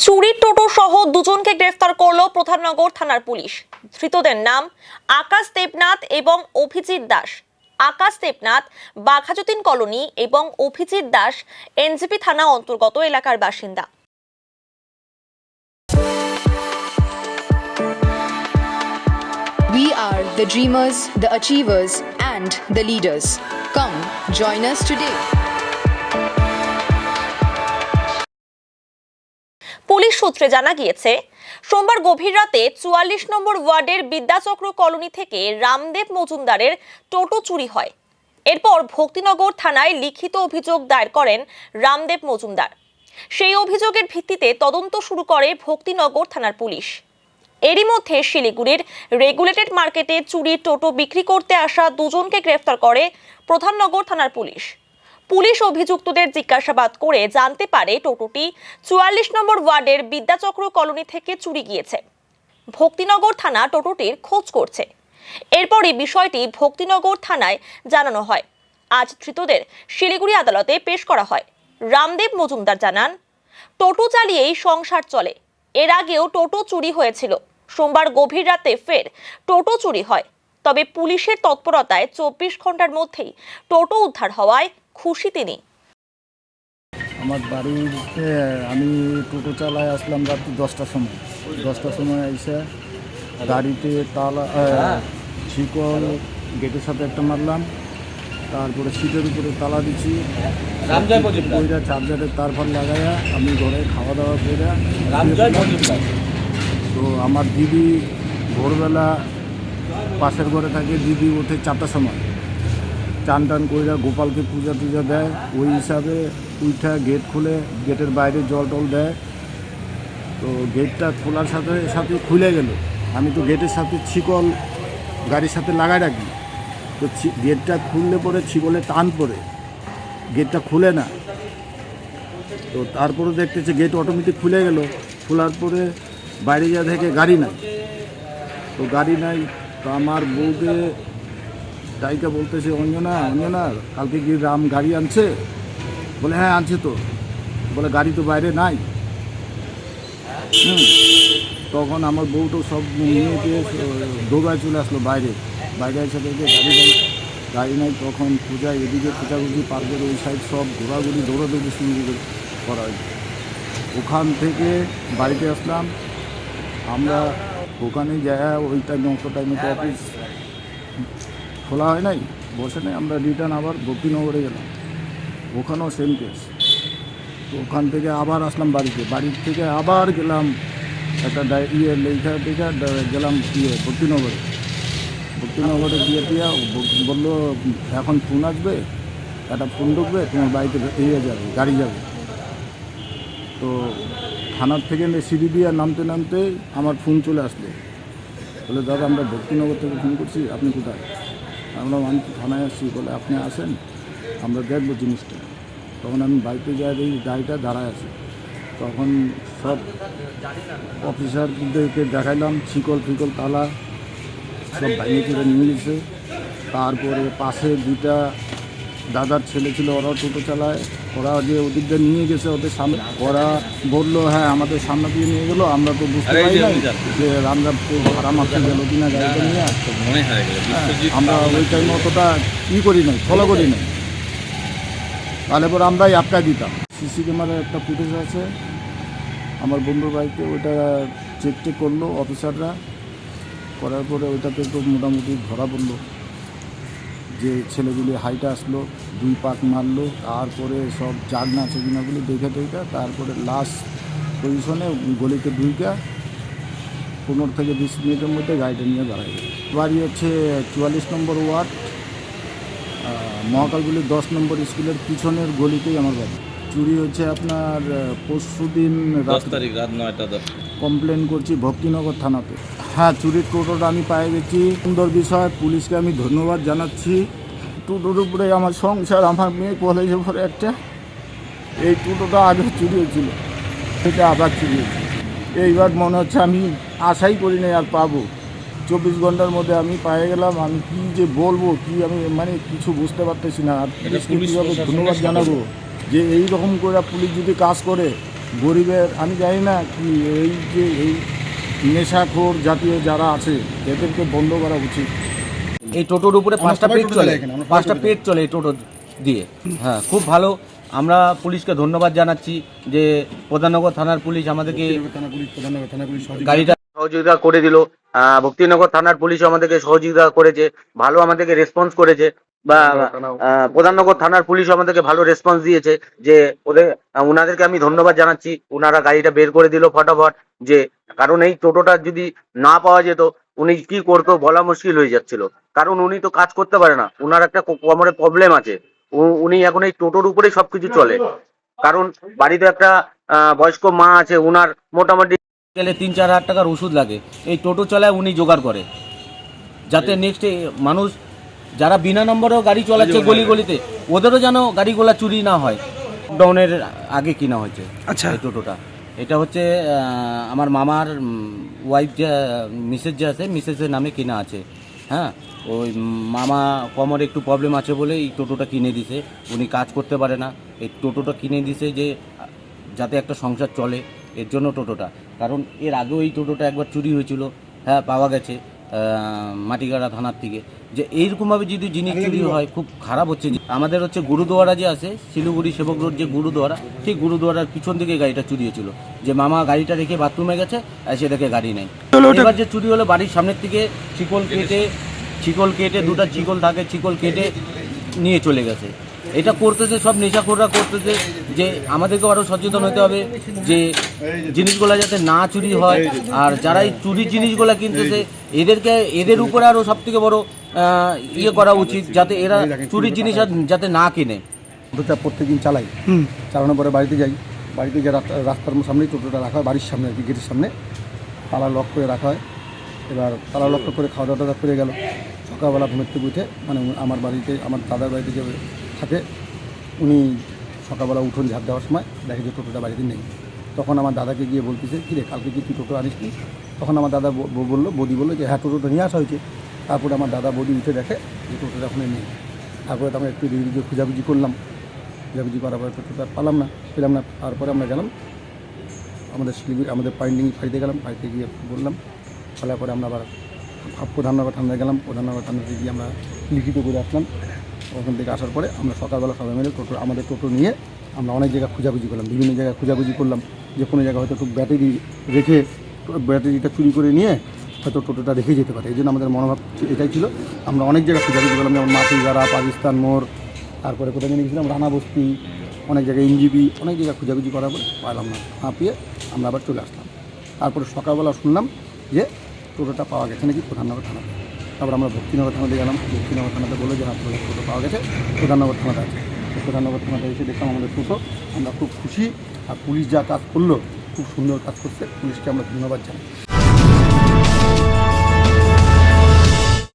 চুরির টোটো সহ দুজনকে গ্রেফতার করল প্রধাননগর থানার পুলিশ। ধৃতদের নাম আকাশ দেবনাথ এবং অভিজিৎ দাস। আকাশ দেবনাথ বাঘাযতীন কলোনি এবং অভিজিৎ দাস এনজেপি থানা অন্তর্গত এলাকার বাসিন্দা। We are the dreamers, the achievers, and the leaders. Come, join us today. Police সূত্রে জানা গিয়েছে, সোমবার গভীর রাতে ৪৪ নম্বর ওয়ার্ডের বিদ্যাচক্র কলোনি থেকে রামদেব মজুমদারের টোটো চুরি হয়। এরপর ভক্তিনগর থানায় লিখিত অভিযোগ দায়ের করেন রামদেব মজুমদার। সেই অভিযোগের ভিত্তিতে তদন্ত শুরু করে ভক্তিনগর থানার পুলিশ। এরই মধ্যে শিলিগুড়ির রেগুলেটেড মার্কেটে চুরির টোটো বিক্রি করতে আসা দুজনকে গ্রেফতার করে প্রধাননগর থানার পুলিশ। পুলিশ অভিযুক্তদের জিজ্ঞাসাবাদ করে জানতে পারে টোটোটি ৪৪ নম্বর ওয়ার্ডের বিদ্যাচক্র কলোনি থেকে চুরি গিয়েছে। ভক্তিনগর থানা টোটোটির খোঁজ করছে। এরপরই বিষয়টি ভক্তিনগর থানায় জানানো হয়। আজ ধৃতদের শিলিগুড়ি আদালতে পেশ করা হয়। রামদেব মজুমদার জানান, টোটো চালিয়েই সংসার চলে। এর আগেও টোটো চুরি হয়েছিল। সোমবার গভীর রাতে ফের টোটো চুরি হয়। তবে পুলিশের তৎপরতায় ২৪ ঘন্টার মধ্যেই টোটো উদ্ধার হওয়ায় খুশি তিনি। আমার বাড়িতে আমি টোটো চালায় আসলাম রাত্রি 10টার সময় এসে গাড়িতে তালা শিকল গেটের সাথে একটা মারলাম, তারপরে সিটের উপরে তালা দিচ্ছি, ওইটা চার্জারের তার ফার লাগাইয়া আমি ঘরে খাওয়া দাওয়া করে। তো আমার দিদি ভোরবেলা পাশের ঘরে থাকে, দিদি ওঠে 4টার সময়, চান টান কইরা গোপালকে পূজা টুজা দেয়। ওই হিসাবে উইঠা গেট খুলে গেটের বাইরে জল টল দেয়। তো গেটটা খোলার সাথে সাথে খুলে গেল। আমি তো গেটের সাথে ছিকল গাড়ির সাথে লাগাই রাখি। তো গেটটা খুললে পরে ছিকলে টান পড়ে গেটটা খুলে না। তো তারপরে দেখতেছে গেট অটোমেটিক খুলে গেল। খোলার পরে বাইরে যা থেকে গাড়ি নাই। তো গাড়ি নাই, তো আমার বউকে তাইকা বলতেছে, অঞ্জনা কালকে কি রাম গাড়ি আনছে? বলে হ্যাঁ আনছে তো। বলে গাড়ি তো বাইরে নাই। তখন আমার বউটো সব নিয়ে দৌড়ায় চলে আসলো বাইরে এসে দেখে গাড়ি নাই। তখন পূজা এদিকে খোঁজাখুঁজি পার্কের ওই সাইড সব ঘোরাঘুরি দৌড়াদৌড়ি শুরু করা হয়েছে। ওখান থেকে বাড়িতে আসলাম আমরা। ওখানে যায় ওই টাইমে তো অফিস খোলা হয় নাই, বসে নেই। আমরা রিটার্ন আবার ভক্তিনগরে গেলাম, ওখানেও সেম কেস। তো ওখান থেকে আবার আসলাম বাড়ির থেকে আবার গেলাম একটা লেখা টেখা গেলাম ভক্তিনগরে গিয়ে বললো এখন ফোন আসবে, একটা ফোন ঢুকবে, তোমার বাড়িতে গাড়ি যাবে। তো থানার থেকে সিঁড়ি দিয়ে নামতে আমার ফোন চলে আসলো। বলে দাদা আমরা ভক্তিনগর থেকে ফোন করছি, আপনি কোথায়? আমি তো থানায় আসছি। বলে আপনি আসেন, আমরা দেখবো জিনিসটা। তখন আমি বাড়িতে যাই, এই গাড়িটা দাঁড়ায় আছে। তখন সব অফিসারদেরকে দেখাইলাম, ছিকল তালা সব বাইরে করে নিয়ে গেছে। তারপরে পাশে দুইটা দাদার ছেলে ছিল, ওরাও টোটো চালায়। ওরা যে ওদিক দিয়ে নিয়ে গেছে ওদের সামনে, ওরা বললো হ্যাঁ আমাদের সামনে দিয়ে নিয়ে গেলো। আমরা তো বুঝতে পারি না যে রামরা ভাড়া মারতে গেলো কিনা গাড়িটা নিয়ে। আমরা ওই টাইমে অতটা করি নাই, ফলো করি নাই। তাহলে পরে আমরাই আটকায় দিতাম। সিসি ক্যামেরার একটা ফুটেজ আছে আমার বন্ধুর বাড়িতে, ওইটা চেক করলো অফিসাররা। করার পরে ওইটাতে তো মোটামুটি ধরা পড়লো যে ছেলেগুলি হাইটে আসলো, 2 পাক মারলো। তারপরে সব জাগনা আছে কিনাগুলি দেখে তারপরে লাস্ট পজিশনে গলিতে ঢুইকা 15 থেকে 20 মিনিটের মধ্যে গাড়িটা নিয়ে দাঁড়ায় গেল। বাড়ি হচ্ছে 44 নম্বর ওয়ার্ড, মহাকালগুলি 10 নম্বর স্কুলের পিছনের গলিতেই আমার বাড়ি। চুরি হচ্ছে আপনার পরশু দিন 10 তারিখ রাত 9টা। কমপ্লেন করছি ভক্তিনগর থানাতে। হ্যাঁ, চুরির টোটোটা আমি পেয়ে গেছি। সুন্দর বিষয়, পুলিশকে আমি ধন্যবাদ জানাচ্ছি। টোটোর উপরে আমার সংসার, আমার মেয়ে কলেজে পড়ে একটা। এই টোটোটা আগে চুরি হয়েছিল, এটা আবার চুরি হয়েছে। এইবার মনে হচ্ছে আমি আশাই করি নাই আর পাবো। 24 ঘন্টার মধ্যে আমি পেয়ে গেলাম। আমি কি যে বলবো, কি আমি কিছু বুঝতে পারতেছি না। আর পুলিশকে কীভাবে ধন্যবাদ জানাবো যে এই রকম করে পুলিশ যদি কাজ করে গরিবের আমি জানি না কি এই যে এই নেশাখোর জাতীয় যারা আছে এদেরকে বন্ধ করা উচিত। এই টোটোর উপরে পাঁচটা পেট চলে, পাঁচটা পেট চলে এই টোটো দিয়ে। হ্যাঁ, খুব ভালো। আমরা পুলিশকে ধন্যবাদ জানাচ্ছি যে প্রধাননগর থানার পুলিশ আমাদেরকে গাড়িটা সহযোগিতা করে দিল। ভক্তিনগর থানার পুলিশ আমাদেরকে সহযোগিতা করেছে, ভালো আমাদেরকে রেসপন্স করেছে। বা প্রধাননগর থানার পুলিশ আমাদেরকে ভালো রেসপন্স দিয়েছে যে ওনাদেরকে আমি ধন্যবাদ জানাচ্ছি। ওনারা গাড়িটা বের করে দিল ফটাফট, যে কারণ এই টোটোটা যদি না পাওয়া যেত উনি কি করতো বলা মুশকিল হয়ে যাচ্ছিল। কারণ উনি তো কাজ করতে পারে না, ওনার একটা কোমরে প্রবলেম আছে। উনি এখন এই টোটোর উপরেই সবকিছু চলে। কারণ বাড়িতে একটা বয়স্ক মা আছে, ওনার মোটামুটি গেলে 3-4 হাজার টাকার ওষুধ লাগে। এই টোটো চালায় উনি জোগাড় করে, যাতে নেক্সট মানুষ যারা বিনা নম্বরেও গাড়ি চালাচ্ছে গলি গলিতে ওদেরও যেন গাড়িগুলা চুরি না হয়। লকডাউনের আগে কিনা হয়েছে আচ্ছা। এই টোটোটা। এটা হচ্ছে আমার মামার ওয়াইফ যে মিসেস যে আছে, মিসেসের নামে কিনা আছে। হ্যাঁ, ওই মামা কোমরে একটু প্রবলেম আছে বলে এই টোটোটা কিনে দিছে। উনি কাজ করতে পারে না, এই টোটোটা কিনে দিছে যে যাতে একটা সংসার চলে, এর জন্য টোটোটা। কারণ এর আগেও এই টোটোটা একবার চুরি হয়েছিল, হ্যাঁ পাওয়া গেছে মাটিগাড়া থানার থেকে। যে এইরকমভাবে যদি জিনিস চুরি হয় খুব খারাপ হচ্ছে। আমাদের হচ্ছে গুরুদুয়ারা যে আছে শিলিগুড়ি সেবক রোড যে গুরুদুয়ারা, ঠিক গুরুদুয়ারার পিছন দিকে গাড়িটা চুরি হয়েছিল। যে মামা গাড়িটা রেখে বাথরুমে গেছে, এসে দেখে গাড়ি নেই। এবার যে চুরি হলো বাড়ির সামনের থেকে শিকল কেটে দুটো শিকল থাকে, শিকল কেটে নিয়ে চলে গেছে। এটা করতেছে সব নেশাখোররা করতেছে। যে আমাদেরকে আরও সচেতন হতে হবে যে জিনিসগুলো যাতে না চুরি হয়। আর যারা এই চুরি জিনিসগুলো কিনতেছে এদের উপরে আরও সবথেকে বড় ইয়ে করা উচিত, যাতে এরা চুরির জিনিস আর যাতে না কিনে। টোটোটা প্রত্যেকদিন চালাই, চালানোর পরে বাড়িতে যাই। বাড়িতে গিয়ে রাস্তার সামনেই টোটোটা রাখা হয়, বাড়ির সামনে আর কি, গেটের সামনে তালা লক করে রাখা হয়। এবার তালা লক করে খাওয়া দাওয়া করে গেল। সকালবেলা ঘুমের থেকে উঠে, মানে আমার বাড়িতে, আমার দাদার বাড়িতে যে থাকে, উনি সকালবেলা উঠোন ঝাঁপ দেওয়ার সময় দেখে যে টোটোটা বাড়িতে নেই। তখন আমার দাদাকে গিয়ে বলতেছে, কী রে কালকে কি তুই টোটো আনিস নি? তখন আমার দাদা বৌদি বললো যে হ্যাঁ টোটোটা নিয়ে আসা হয়েছে। তারপরে আমার দাদা বৌদি উঠে দেখে যে টোটোটা ওখানে নেই। তারপরে তো আমরা একটু দিকে খোঁজাখুঁজি করলাম, খোঁজাখুঁজি করার পরে টোটোটা পেলাম না। তারপরে আমরা গেলাম আমাদের শিলিগুড়ি, আমাদের পাইন্ডিং ফাঁড়িতে গেলাম। ফাঁড়িতে গিয়ে বললাম, বলার পরে আমরা আবার প্রধাননগর থানায় গেলাম। প্রধাননগর থানাতে গিয়ে আমরা লিখিত করে আসলাম। ওখান থেকে আসার পরে আমরা সকালবেলা সবাই মিলে আমাদের টোটো নিয়ে আমরা অনেক জায়গায় খোঁজাখুঁজি করলাম, বিভিন্ন জায়গায় খোঁজাখুঁজি করলাম। যে কোনো জায়গায় হয়তো একটু ব্যাটারি রেখে, ব্যাটারিটা চুরি করে নিয়ে হয়তো টোটোটা রেখে যেতে পারে। এই জন্য আমাদের মনোভাব এটাই ছিল। আমরা অনেক জায়গায় খোঁজাখুঁজি করলাম, যেমন মাটিগাড়া, পাকিস্তান মোড়, তারপরে কোথায় নিয়ে গেছিলাম রানাবস্তি, অনেক জায়গায় এনজিবি, অনেক জায়গায় খোঁজাখুঁজি করার পরে পাইলাম না। না পেয়ে আমরা আবার চলে আসলাম। তারপরে সকালবেলা শুনলাম যে টোটোটা পাওয়া গেছে নাকি প্রধাননগর থানাতে। তারপর আমরা ভক্তিনগর থানাতে গেলাম। ভক্তিনগর থানাতে বলে যে আপনাদের টোটো পাওয়া গেছে, প্রধাননগর থানাতে আছে। প্রধাননগর থানাতে এসে দেখলাম আমাদের টোটো। আমরা খুব খুশি। আর পুলিশ যা কাজ করলো খুব সুন্দর কাজ করছে, পুলিশকে আমরা ধন্যবাদ জানাই।